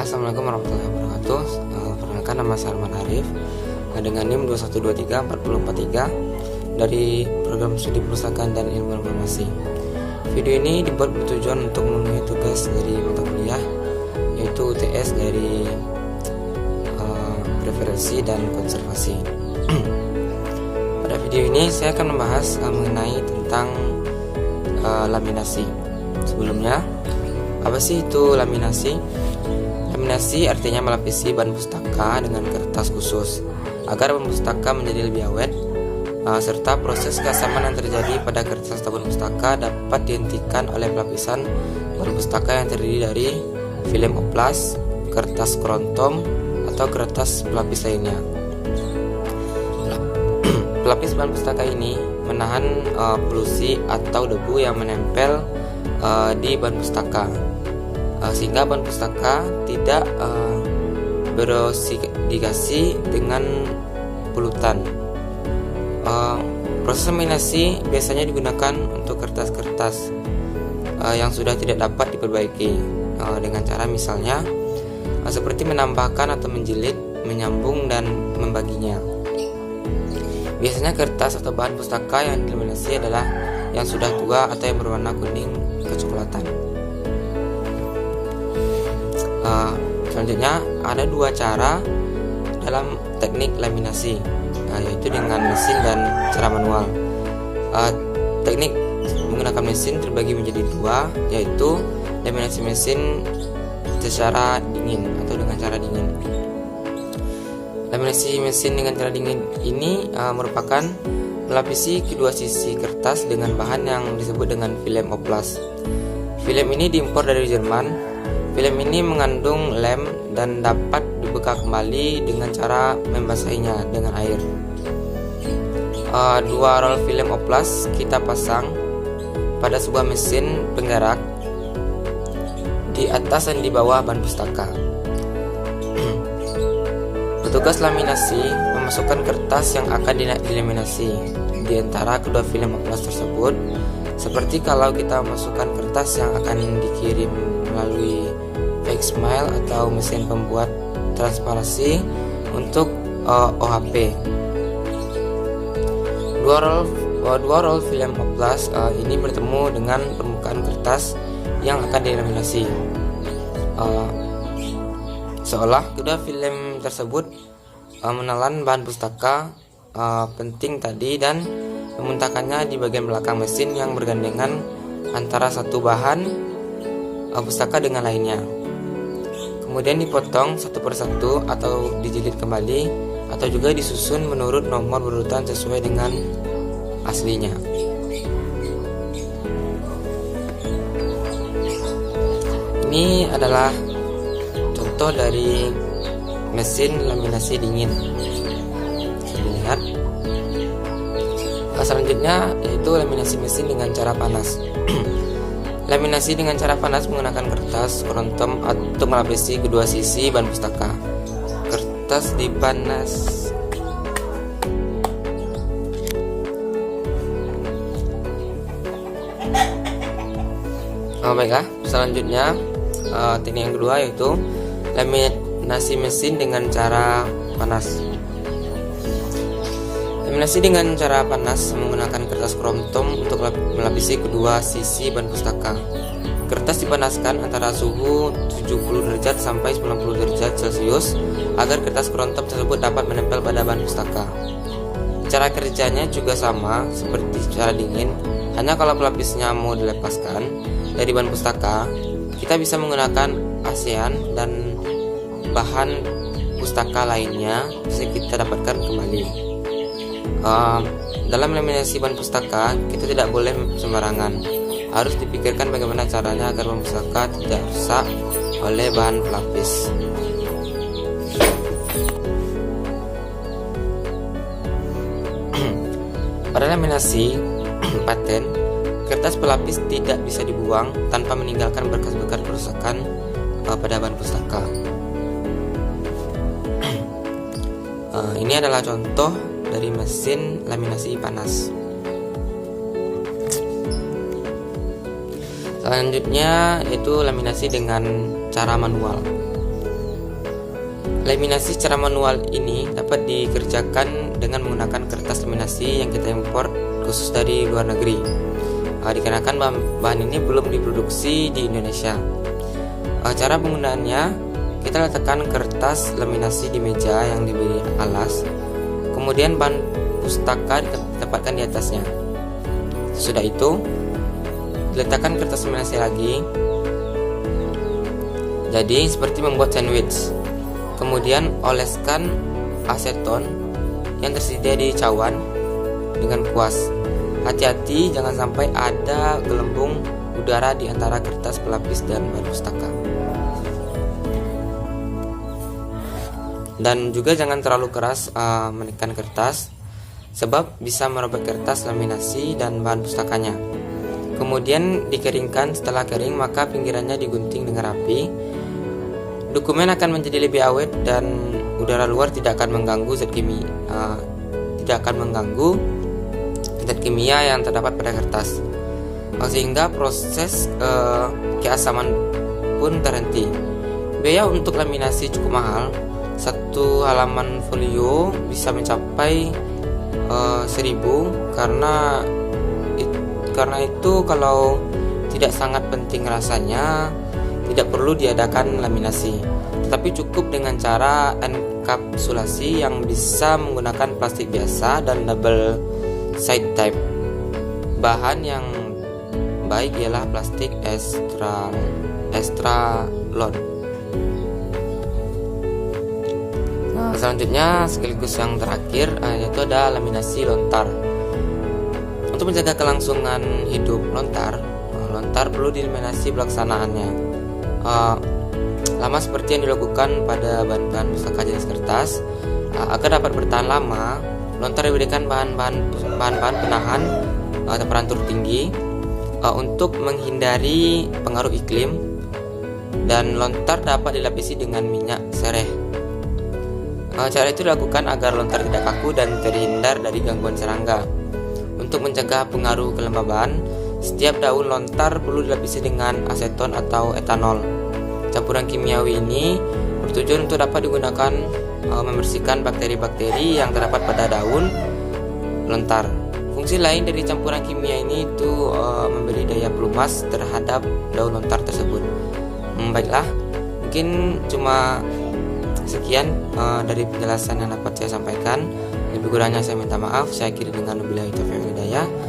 Assalamualaikum warahmatullahi wabarakatuh. Perkenalkan, nama saya Arman Arif dengan NIM 21234043 dari Program Studi Perpustakaan dan Ilmu Informasi. Video ini dibuat bertujuan untuk memenuhi tugas dari mata kuliah, yaitu UTS dari preferensi dan konservasi. Pada video ini saya akan membahas mengenai tentang laminasi. Sebelumnya, apa sih itu laminasi? Laminasi artinya melapisi bahan pustaka dengan kertas khusus agar bahan pustaka menjadi lebih awet, serta proses keasaman yang terjadi pada kertas atau bahan pustaka dapat dihentikan oleh pelapisan bahan pustaka yang terdiri dari film oplas, kertas kerontong, atau kertas pelapis lainnya. Pelapis bahan pustaka ini menahan polusi atau debu yang menempel di bahan pustaka, sehingga bahan pustaka tidak berosidasi dengan polutan. Proses laminasi biasanya digunakan untuk kertas-kertas yang sudah tidak dapat diperbaiki dengan cara misalnya seperti menambahkan atau menjilid, menyambung, dan membaginya. Biasanya kertas atau bahan pustaka yang dilaminasi adalah yang sudah tua atau yang berwarna kuning kecoklatan. Selanjutnya ada dua cara dalam teknik laminasi, yaitu dengan mesin dan cara manual. Teknik menggunakan mesin terbagi menjadi dua, yaitu laminasi mesin secara dingin atau dengan cara dingin. Laminasi mesin dengan cara dingin ini merupakan melapisi kedua sisi kertas dengan bahan yang disebut dengan film oplas. Film ini diimpor dari Jerman. Film ini mengandung lem dan dapat dibuka kembali dengan cara membasahinya dengan air. Dua roll film oplas kita pasang pada sebuah mesin penggerak di atas dan di bawah bahan pustaka. Petugas laminasi memasukkan kertas yang akan dilaminasi di antara kedua film oplas tersebut, seperti kalau kita memasukkan kertas yang akan dikirim melalui fake smile atau mesin pembuat transparansi untuk OHP. Dua roll film oplas ini bertemu dengan permukaan kertas yang akan dilaminasi, seolah kedua film tersebut menelan bahan pustaka penting tadi dan memuntahkannya di bagian belakang mesin yang bergandengan antara satu bahan pustaka dengan lainnya. Kemudian dipotong satu persatu atau dijilid kembali, atau juga disusun menurut nomor berurutan sesuai dengan aslinya. Ini adalah contoh dari mesin laminasi dingin. Bisa dilihat. Selanjutnya yaitu laminasi mesin dengan cara panas. Laminasi dengan cara panas menggunakan kertas kerontong untuk melapisi kedua sisi bahan pustaka. Kertas dipanas. Baiklah, selanjutnya teknik yang kedua yaitu laminasi mesin dengan cara panas. Laminasi dengan cara panas menggunakan kertas kerontong untuk melapisi kedua sisi bahan pustaka. Kertas dipanaskan antara suhu 70 derajat sampai 90 derajat Celcius agar kertas kerontong tersebut dapat menempel pada bahan pustaka. Cara kerjanya juga sama seperti cara dingin, hanya kalau pelapisnya mau dilepaskan dari bahan pustaka, kita bisa menggunakan ASEAN dan bahan pustaka lainnya bisa kita dapatkan kembali. Dalam laminasi bahan pustaka kita tidak boleh sembarangan, harus dipikirkan bagaimana caranya agar bahan pustaka tidak rusak oleh bahan pelapis. Pada laminasi paten, kertas pelapis tidak bisa dibuang tanpa meninggalkan bekas-bekas kerusakan pada bahan pustaka. Ini adalah contoh dari mesin laminasi panas. Selanjutnya yaitu laminasi dengan cara manual. Laminasi secara manual ini dapat dikerjakan dengan menggunakan kertas laminasi yang kita impor khusus dari luar negeri. Dikarenakan bahan ini belum diproduksi di Indonesia. Cara penggunaannya, kita letakkan kertas laminasi di meja yang diberi alas, kemudian bahan pustaka ditempatkan di atasnya. Sesudah itu, diletakkan kertas laminasi lagi. Jadi seperti membuat sandwich. Kemudian oleskan aseton yang tersedia di cawan dengan kuas. Hati-hati jangan sampai ada gelembung udara di antara kertas pelapis dan bahan pustaka. Dan juga jangan terlalu keras menekan kertas, sebab bisa merobek kertas laminasi dan bahan pustakanya. Kemudian dikeringkan. Setelah kering, maka pinggirannya digunting dengan rapi. Dokumen akan menjadi lebih awet dan udara luar tidak akan mengganggu zat kimia yang terdapat pada kertas, sehingga proses keasaman pun terhenti. Biaya untuk laminasi cukup mahal. Satu halaman folio bisa mencapai 1.000. Karena itu kalau tidak sangat penting rasanya, tidak perlu diadakan laminasi, tetapi cukup dengan cara enkapsulasi yang bisa menggunakan plastik biasa dan double side type. Bahan yang baik ialah plastik estralon. Selanjutnya sekaligus yang terakhir yaitu ada laminasi lontar. Untuk menjaga kelangsungan hidup lontar perlu dilaminasi pelaksanaannya. Lama seperti yang dilakukan pada bahan-bahan pustaka jenis kertas. Agar dapat bertahan lama, lontar diberikan bahan-bahan penahan temperatur tinggi untuk menghindari pengaruh iklim, dan lontar dapat dilapisi dengan minyak sereh. Cara itu dilakukan agar lontar tidak kaku dan terhindar dari gangguan serangga. Untuk mencegah pengaruh kelembaban, setiap daun lontar perlu dilapisi dengan aseton atau etanol. Campuran kimiawi ini bertujuan untuk dapat digunakan membersihkan bakteri-bakteri yang terdapat pada daun lontar. Fungsi lain dari campuran kimia ini itu memberi daya pelumas terhadap daun lontar tersebut. Baiklah, mungkin cuma sekian dari penjelasan yang dapat saya sampaikan. Lebih kurangnya saya minta maaf. Saya akhiri dengan wabillahi taufiq.